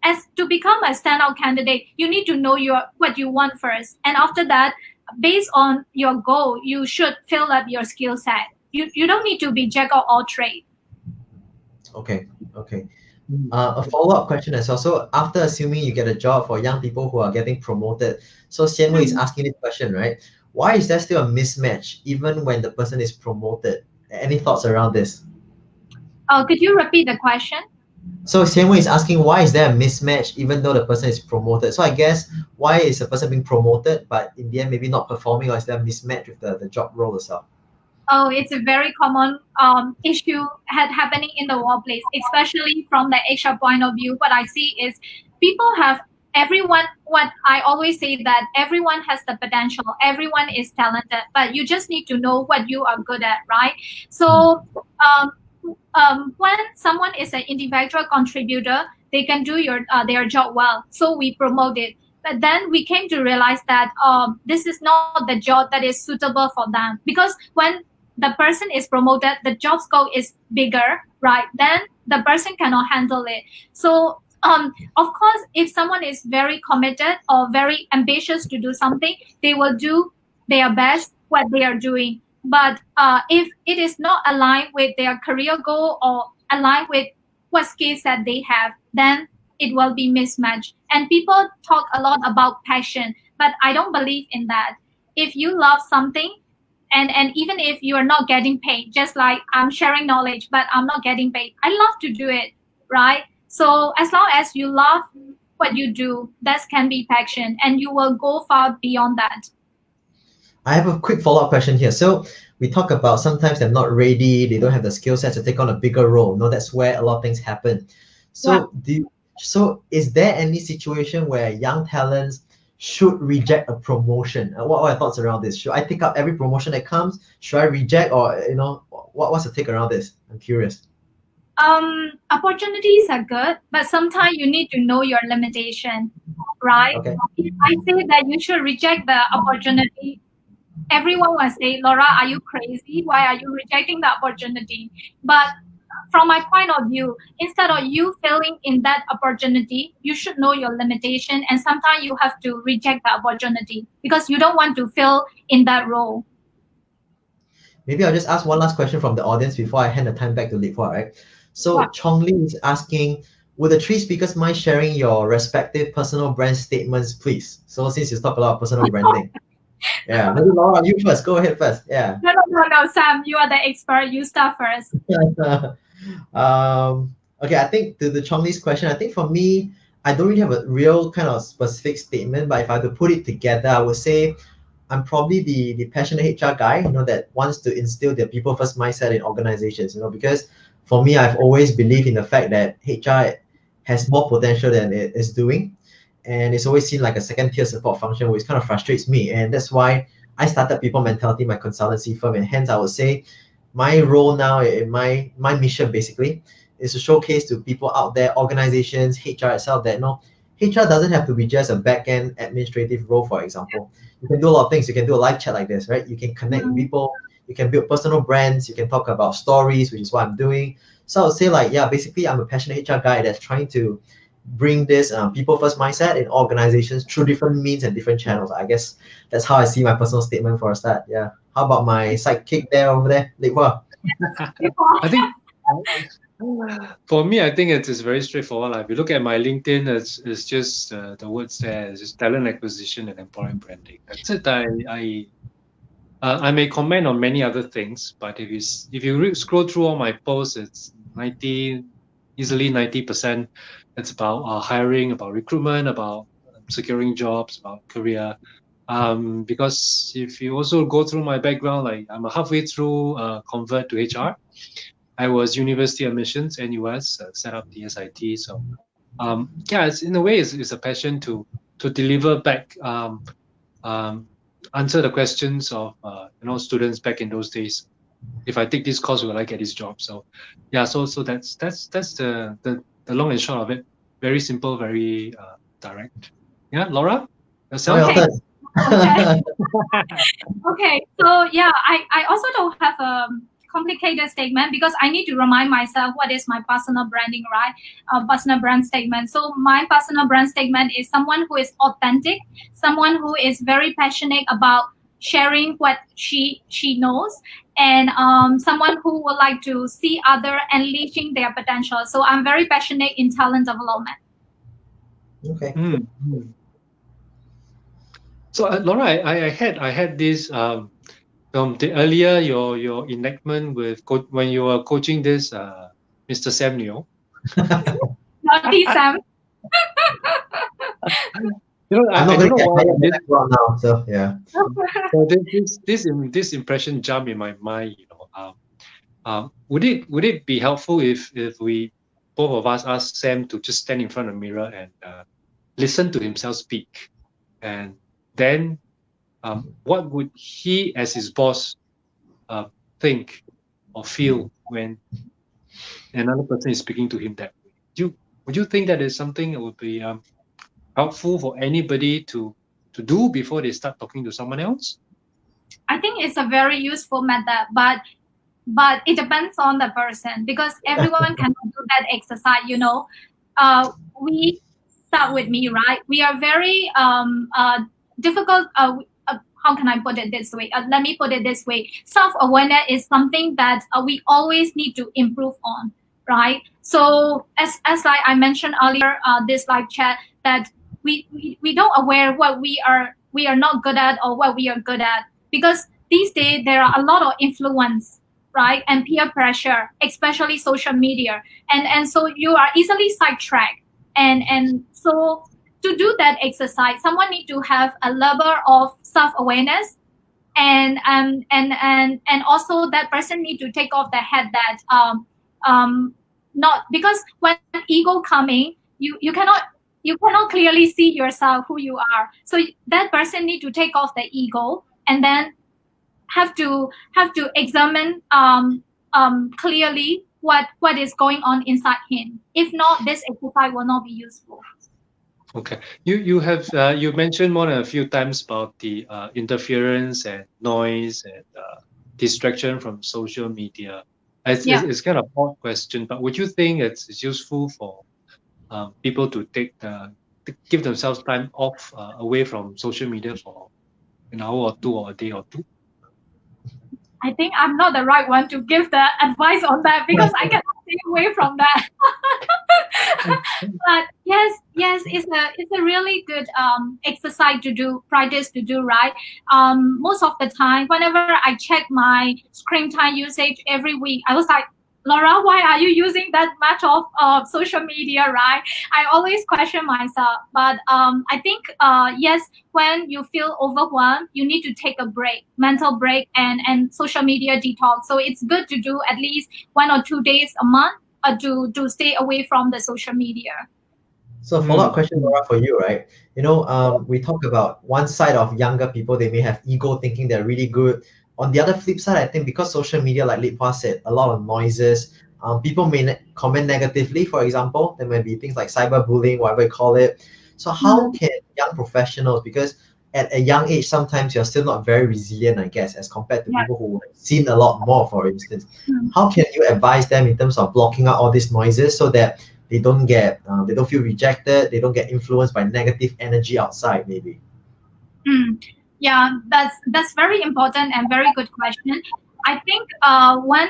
as to become a standout candidate, you need to know what you want first, and after that, based on your goal, you should fill up your skill set. You don't need to be jack of all trades. Okay. A follow-up question as well. So after assuming you get a job, for young people who are getting promoted, so Xian Wei is asking this question, right? Why is there still a mismatch even when the person is promoted? Any thoughts around this? Could you repeat the question? So Xian Wei is asking, why is there a mismatch even though the person is promoted? So I guess, why is the person being promoted but in the end maybe not performing, or is there a mismatch with the job role itself? Oh, it's a very common issue happening in the workplace, especially from the HR point of view. What I see is people have what I always say, that everyone has the potential, everyone is talented, but you just need to know what you are good at, right? So when someone is an individual contributor, they can do their job well. So we promote it. But then we came to realize that this is not the job that is suitable for them, because when the person is promoted, the job scope is bigger, right? Then the person cannot handle it. So of course, if someone is very committed or very ambitious to do something, they will do their best what they are doing. But if it is not aligned with their career goal or aligned with what skill set they have, then it will be mismatched. And people talk a lot about passion, but I don't believe in that. If you love something, and even if you are not getting paid, just like I'm sharing knowledge, but I'm not getting paid, I love to do it, right? So as long as you love what you do, that can be passion, and you will go far beyond that. I have a quick follow-up question here. So we talk about sometimes they're not ready, they don't have the skill set to take on a bigger role. No, that's where a lot of things happen. So so is there any situation where young talents should reject a promotion? What are your thoughts around this? Should I take up every promotion that comes? Should I reject, or what's the take around this? I'm curious. Opportunities are good, but sometimes you need to know your limitation, right? Okay. If I say that you should reject the opportunity, everyone will say, Laura, are you crazy? Why are you rejecting the opportunity? But from my point of view, instead of you failing in that opportunity, you should know your limitation, and sometimes you have to reject the opportunity because you don't want to fail in that role. Maybe I'll just ask one last question from the audience before I hand the time back to Li Hua, right? So Chong Li is asking, would the three speakers mind sharing your respective personal brand statements, please? So since you talk a lot of personal branding. Yeah, maybe Laura, you first. Go ahead first. Yeah. No, Sam, you are the expert. You start first. Okay, I think to the Chong Li's question, I think for me, I don't really have a real kind of specific statement, but if I had to put it together, I would say I'm probably the passionate HR guy, that wants to instill the people first mindset in organizations, because for me, I've always believed in the fact that HR has more potential than it is doing. And it's always seen like a second tier support function, which kind of frustrates me. And that's why I started People Mentality, my consultancy firm. And hence I would say my role now, in my mission basically, is to showcase to people out there, organizations, HR itself, that HR doesn't have to be just a back-end administrative role, for example. You can do a lot of things. You can do a live chat like this, right? You can connect with people, you can build personal brands, you can talk about stories, which is what I'm doing. So I would say basically I'm a passionate HR guy that's trying to bring this people first mindset in organizations through different means and different channels. I guess that's how I see my personal statement for a start. Yeah. How about my sidekick over there, Li Hua? I think for me, I think it is very straightforward. If you look at my LinkedIn, it's just the words there. It's just talent acquisition and employer branding. That's it. I may comment on many other things, but if you scroll through all my posts, it's easily 90%. It's about hiring, about recruitment, about securing jobs, about career. Because if you also go through my background, I'm halfway through convert to HR. I was university admissions, NUS, set up the SIT. So it's in a way it's a passion to deliver back, answer the questions of students back in those days. If I take this course, will I get this job? So so that's the long and short of it. Very simple, very direct. Yeah, Laura, yourself. Okay. Okay. So yeah, I also don't have a complicated statement because I need to remind myself what is my personal branding, right? Personal brand statement. So my personal brand statement is someone who is authentic, someone who is very passionate about sharing what she knows, and someone who would like to see other unleashing their potential. So I'm very passionate in talent development. Okay. So Laura, I had this the earlier your enactment with when you were coaching this Mr. Sam Neo. Naughty Sam. You know, I'm I not don't going to know get why hired now, so yeah. so this impression jump in my mind. You know, would it be helpful if we both of us ask Sam to just stand in front of the mirror and listen to himself speak, and then what would he as his boss think or feel when another person is speaking to him that way? Would you think that is something that would be helpful for anybody to do before they start talking to someone else? I think it's a very useful method, but it depends on the person because everyone cannot do that exercise. You know, we start with me, right? We are very difficult. How can I put it this way? Let me put it this way. Self-awareness is something that we always need to improve on, right? So as like I mentioned earlier, this live chat, that we don't aware what we are not good at or what we are good at, because these days there are a lot of influence, right, and peer pressure, especially social media, and so you are easily sidetracked, and so to do that exercise, someone need to have a level of self-awareness, and also that person need to take off the head that not because when ego coming, you cannot clearly see yourself who you are, so that person need to take off the ego and then have to examine clearly what is going on inside him. If not, this exercise will not be useful. Okay, you have you mentioned more than a few times about the interference and noise and distraction from social media. It's kind of an odd question, but would you think it's useful for people to to give themselves time off away from social media for an hour or two or a day or two? I think I'm not the right one to give the advice on that because I cannot stay away from that. But yes, it's a really good exercise to do, practice to do, right? Most of the time, whenever I check my screen time usage every week, I was like, Laura, why are you using that much of social media, right? I always question myself, but I think yes, when you feel overwhelmed, you need to take a break, mental break, and social media detox. So it's good to do at least 1 or 2 days a month to stay away from the social media. So follow-up question, Laura, for you, right? You know, we talk about one side of younger people, they may have ego thinking they're really good. On the other flip side, I think because social media, like Lip Hua said, a lot of noises, people may comment negatively, for example. There may be things like cyberbullying, whatever you call it. So how can young professionals, because at a young age, sometimes you're still not very resilient, I guess, as compared to people who have seen a lot more, for instance. How can you advise them in terms of blocking out all these noises so that they don't get, they don't feel rejected, they don't get influenced by negative energy outside, maybe? Yeah, that's very important and very good question. I think one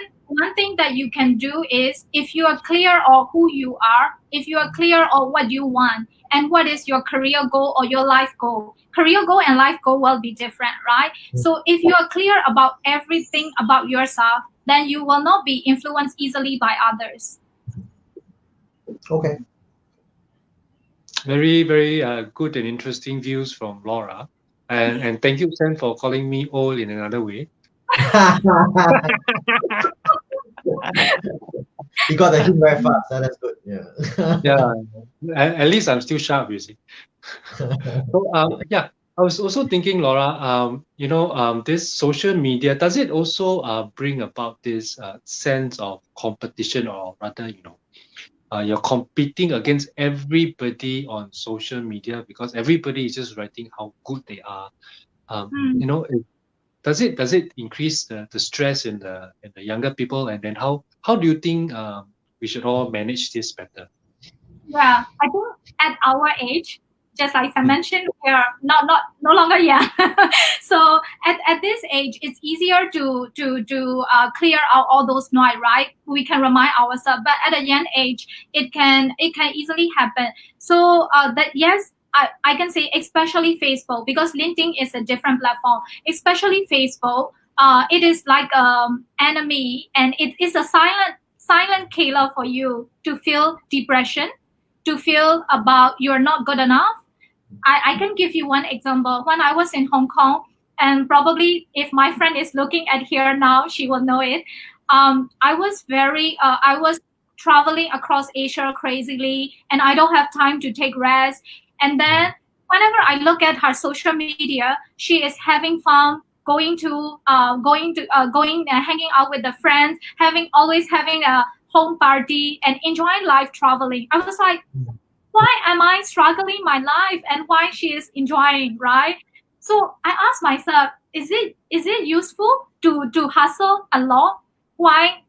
thing that you can do is, if you are clear of who you are, if you are clear of what you want and what is your career goal or your life goal. Career goal and life goal will be different, right? So if you are clear about everything about yourself, then you will not be influenced easily by others. Okay. Very, very good and interesting views from Laura. And thank you, Sam, for calling me old in another way. You got the hint very fast. That's good. Yeah. Yeah. At least I'm still sharp, you see. So yeah, I was also thinking, Laura, you know, this social media, does it also bring about this sense of competition, or rather, you know, you're competing against everybody on social media because everybody is just writing how good they are. You know, does it increase the stress in the younger people? And then how do you think we should all manage this better? Yeah, I think at our age, just like I mentioned, we are no longer young. So at this age, it's easier to clear out all those noise, right? We can remind ourselves, but at a young age, it can easily happen. So that yes. I can say especially Facebook, because LinkedIn is a different platform, especially Facebook. It is like enemy, and it is a silent killer for you to feel depression, to feel about you're not good enough. I can give you one example. When I was in Hong Kong, and probably if my friend is looking at here now, she will know it. I was traveling across Asia crazily, and I don't have time to take rest. And then whenever I look at her social media, she is having fun, hanging out with the friends, always having a home party and enjoying life traveling. I was like, why am I struggling my life and why she is enjoying, right? So I asked myself, is it useful to hustle a lot? Why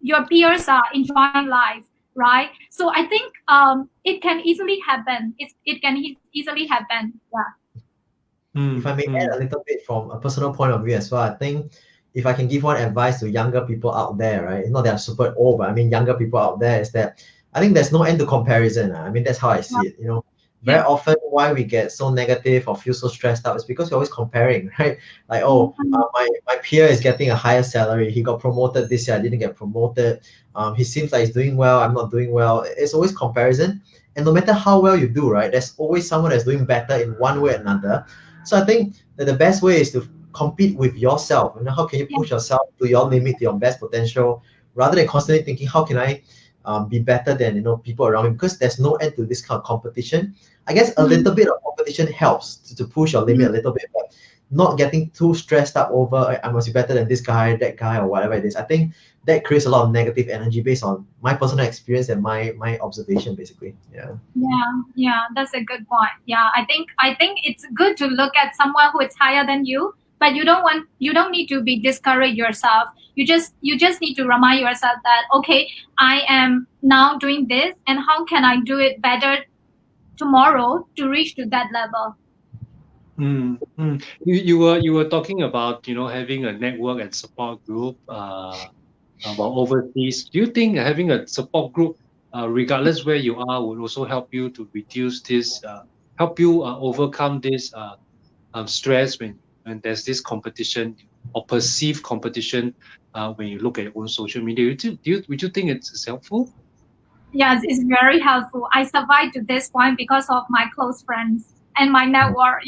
your peers are enjoying life, right? So I think it can easily happen. It can easily happen. Yeah. If I may add a little bit from a personal point of view as well, I think if I can give one advice to younger people out there, right? Not that I'm super old, but I mean younger people out there, is that I think there's no end to comparison. I mean, that's how I see it. You know, very often why we get so negative or feel so stressed out is because we're always comparing, right? Like, my peer is getting a higher salary. He got promoted this year. I didn't get promoted. He seems like he's doing well. I'm not doing well. It's always comparison. And no matter how well you do, right, there's always someone that's doing better in one way or another. So I think that the best way is to compete with yourself. You know, how can you push yourself to your limit, to your best potential, rather than constantly thinking, how can I be better than people around me? Because there's no end to this kind of competition. I guess a little bit of competition helps to push your limit a little bit, but not getting too stressed up over I must be better than this guy, that guy, or whatever it is. I think that creates a lot of negative energy based on my personal experience and my observation, basically. Yeah, that's a good point. Yeah, I think it's good to look at someone who is higher than you, but you don't need to be discouraged yourself. You just need to remind yourself that, okay, I am now doing this, and how can I do it better tomorrow to reach to that level. You were talking about having a network and support group about overseas. Do you think having a support group, regardless where you are, would also help you to reduce this, help you overcome this stress when there's this competition or perceived competition when you look at your own social media? Would you think it's helpful? Yes, it's very helpful. I survived to this point because of my close friends and my network,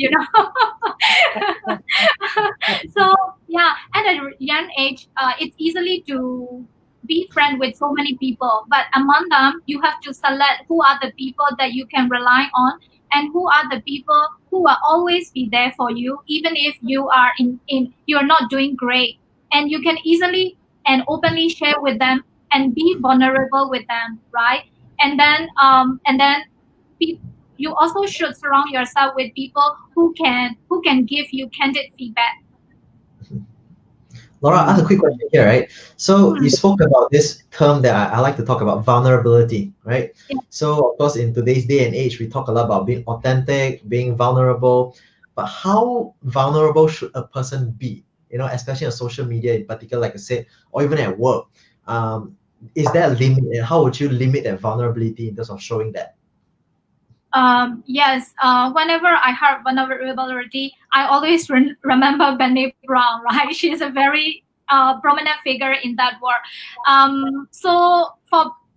So yeah, at a young age, it's easily to be friends with so many people, but among them, you have to select who are the people that you can rely on, and who are the people who will always be there for you, even if you are you're not doing great, and you can easily and openly share with them and be vulnerable with them, right? And then you also should surround yourself with people who can give you candid feedback. Laura, I have a quick question here, right? So you spoke about this term that I like to talk about, vulnerability, right? Yeah. So of course, in today's day and age, we talk a lot about being authentic, being vulnerable. But how vulnerable should a person be? Especially on social media in particular, like I said, or even at work. Is there a limit, and how would you limit that vulnerability in terms of showing that? Yes. Whenever I heard vulnerability, I always remember Brené Brown, right? She is a very prominent figure in that world. So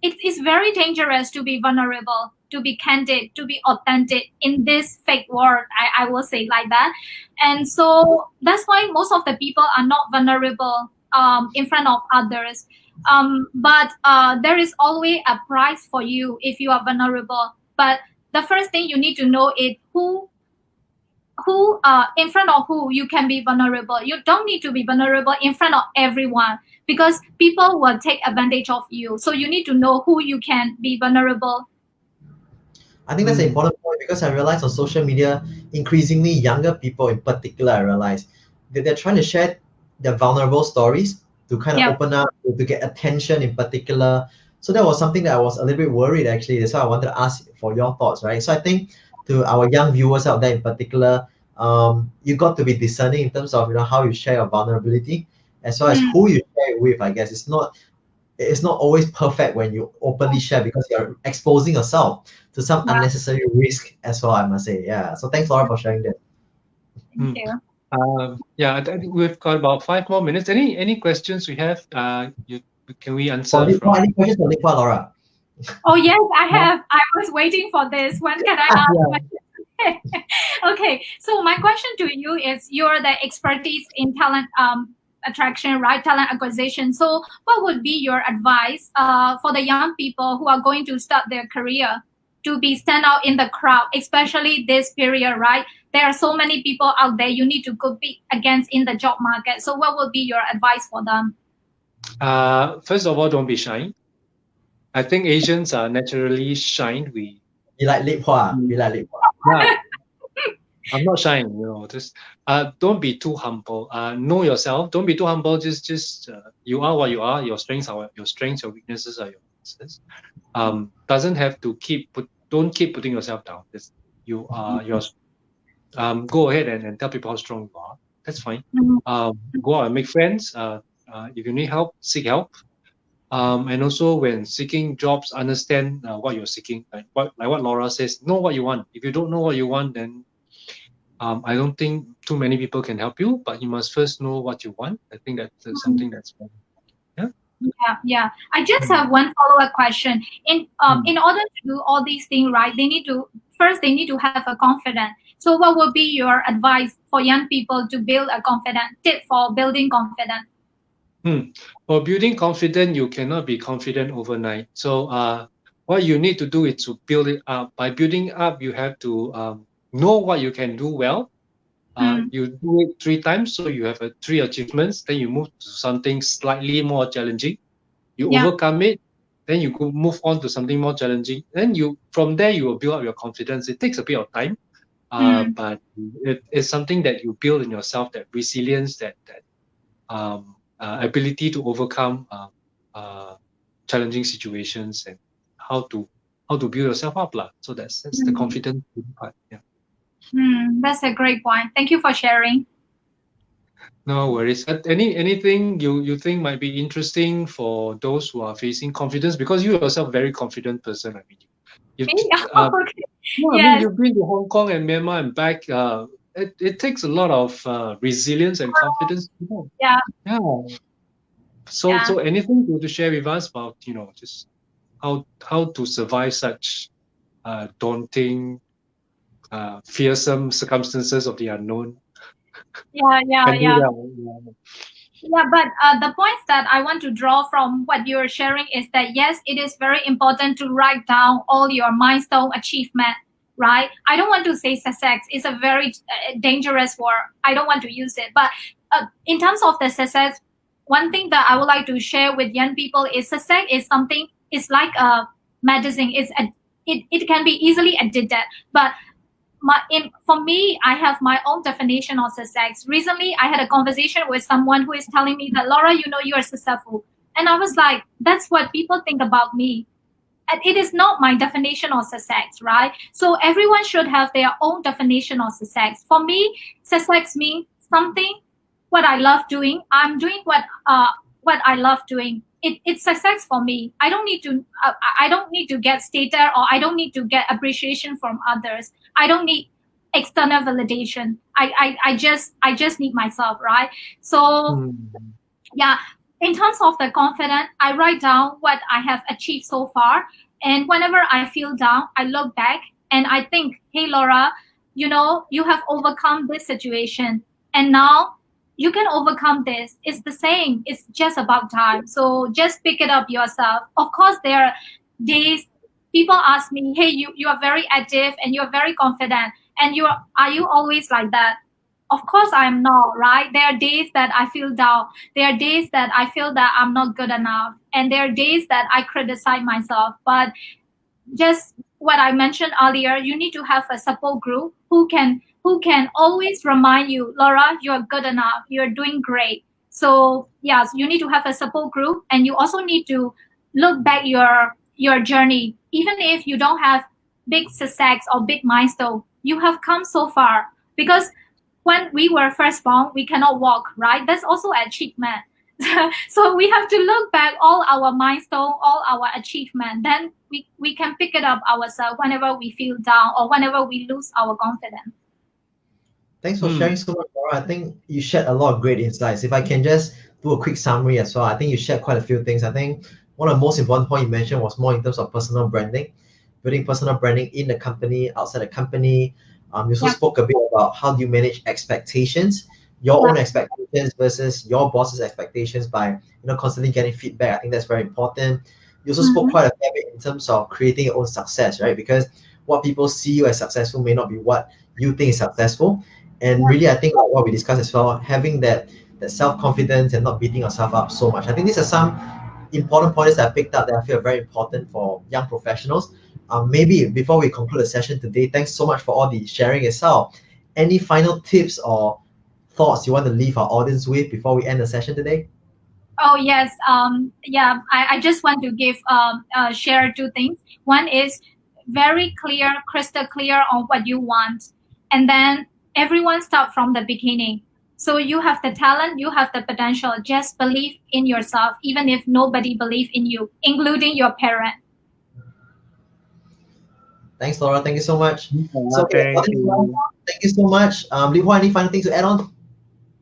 it's very dangerous to be vulnerable, to be candid, to be authentic in this fake world. I will say like that. And so that's why most of the people are not vulnerable in front of others. But there is always a price for you if you are vulnerable. But the first thing you need to know is who in front of who you can be vulnerable. You don't need to be vulnerable in front of everyone, because people will take advantage of you. So you need to know who you can be vulnerable. I think that's an important point because I realize on social media, increasingly younger people in particular, I realize that they're trying to share their vulnerable stories to kind of open up, to get attention in particular. So that was something that I was a little bit worried actually. That's why I wanted to ask for your thoughts, right? So I think to our young viewers out there in particular, you got to be discerning in terms of how you share your vulnerability as well as who you share it with. I guess it's not always perfect when you openly share because you're exposing yourself to some unnecessary risk as well, I must say. Yeah. So thanks, Laura, for sharing that. Thank you. Yeah, I think we've got about 5 more minutes. Any questions we have? Can we answer? Any questions for Li Hua, Laura? Oh yes, I have. I was waiting for this. When can I ask? Okay, so my question to you is: you're the expertise in talent attraction, right? Talent acquisition. So, what would be your advice for the young people who are going to start their career to be stand out in the crowd, especially this period, right? There are so many people out there you need to compete against in the job market. So, what would be your advice for them? First of all, don't be shy. I think Asians are naturally shy. Be like Li Hua. Be like Li Hua. Yeah. I'm not shy, just don't be too humble. Know yourself. Don't be too humble. Just you are what you are. Your strengths are your strengths. Your weaknesses are your weaknesses. Doesn't have to don't keep putting yourself down. You are yours. Go ahead and tell people how strong you are. That's fine. Go out and make friends. If you need help, seek help. And also when seeking jobs, understand what you're seeking. Like what Laura says, know what you want. If you don't know what you want, then I don't think too many people can help you, but you must first know what you want. I think that's something that's important. Yeah. I just have one follow-up question. In order to do all these things right, they need to have a confidence. So what would be your advice for young people to build a confidence? Tip for building confidence? For building confidence, you cannot be confident overnight. So what you need to do is to build it up. By building up, you have to know what you can do well. You do it 3 times, so you have 3 achievements. Then you move to something slightly more challenging. You overcome it. Then you go move on to something more challenging. Then from there you will build up your confidence. It takes a bit of time, but it's something that you build in yourself. That resilience, that ability to overcome challenging situations, and how to build yourself up, lah. So that's the confidence part. Yeah. That's a great point. Thank you for sharing. No worries. Anything you think might be interesting for those who are facing confidence, because you yourself a very confident person. I mean, you've been to Hong Kong and Myanmar and back. It takes a lot of resilience and confidence. Yeah. So anything to share with us about just how to survive such daunting, fearsome circumstances of the unknown? Yeah, but the points that I want to draw from what you're sharing is that yes, it is very important to write down all your milestone achievement, right? I don't want to say success. It's a very dangerous word. I don't want to use it. But in terms of the success, one thing that I would like to share with young people is success is something. It's like a medicine. It can be easily addicted, but for me, I have my own definition of success. Recently, I had a conversation with someone who is telling me that, Laura, you are successful. And I was like, that's what people think about me. And it is not my definition of success, right? So everyone should have their own definition of success. For me, success means something, what I love doing. I'm doing what I love doing. It's success for me. I don't need to get status, or I don't need to get appreciation from others. I don't need external validation. I just need myself, right? So yeah, in terms of the confidence, I write down what I have achieved so far, and whenever I feel down, I look back and I think, hey Laura, you have overcome this situation, and now you can overcome this. It's the same. It's just about time. So just pick it up yourself. Of course, there are days people ask me, hey, you are very active and you're very confident. And are you always like that? Of course, I'm not, right? There are days that I feel down. There are days that I feel that I'm not good enough. And there are days that I criticize myself. But just what I mentioned earlier, you need to have a support group who can always remind you, Laura, you're good enough. You're doing great. So yes, you need to have a support group, and you also need to look back your journey. Even if you don't have big success or big milestone, you have come so far. Because when we were first born, we cannot walk, right? That's also an achievement. So we have to look back all our milestone, all our achievement. Then we can pick it up ourselves whenever we feel down or whenever we lose our confidence. Thanks for sharing so much, Laura. I think you shared a lot of great insights. If I can just do a quick summary as well, I think you shared quite a few things. I think one of the most important points you mentioned was more in terms of personal branding, building personal branding in the company, outside the company. You also spoke a bit about how do you manage expectations, your own expectations versus your boss's expectations by constantly getting feedback. I think that's very important. You also spoke quite a fair bit in terms of creating your own success, right? Because what people see you as successful may not be what you think is successful. And really, I think what we discussed as well, having that self-confidence and not beating yourself up so much. I think these are some important points that I picked up that I feel are very important for young professionals. Maybe before we conclude the session today, thanks so much for all the sharing itself. Any final tips or thoughts you want to leave our audience with before we end the session today? Oh yes, I just want to share two things. One is very clear, crystal clear on what you want, and then everyone start from the beginning. So you have the talent, you have the potential. Just believe in yourself, even if nobody believes in you, including your parent. Thanks, Laura. Thank you so much. Thank you so much. Li Hua, any final things to add on?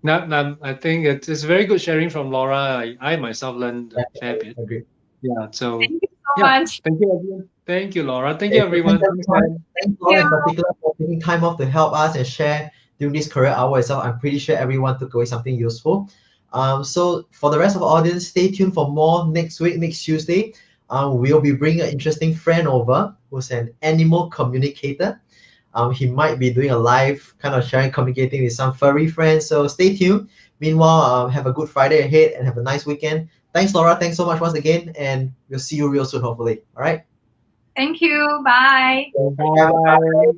No, I think it's very good sharing from Laura. I myself learned a fair bit. Agree. Yeah, so thank you so much. Thank you, everyone. Thank you, Laura. Thank you, everyone. Thanks, Laura, in particular, for taking time off to help us and share during this career hour itself. I'm pretty sure everyone took away something useful. So for the rest of the audience, stay tuned for more next week, next Tuesday. We'll be bringing an interesting friend over who's an animal communicator. He might be doing a live kind of sharing, communicating with some furry friends. So stay tuned. Meanwhile, have a good Friday ahead and have a nice weekend. Thanks, Laura. Thanks so much once again. And we'll see you real soon, hopefully. All right. Thank you. Bye. Bye.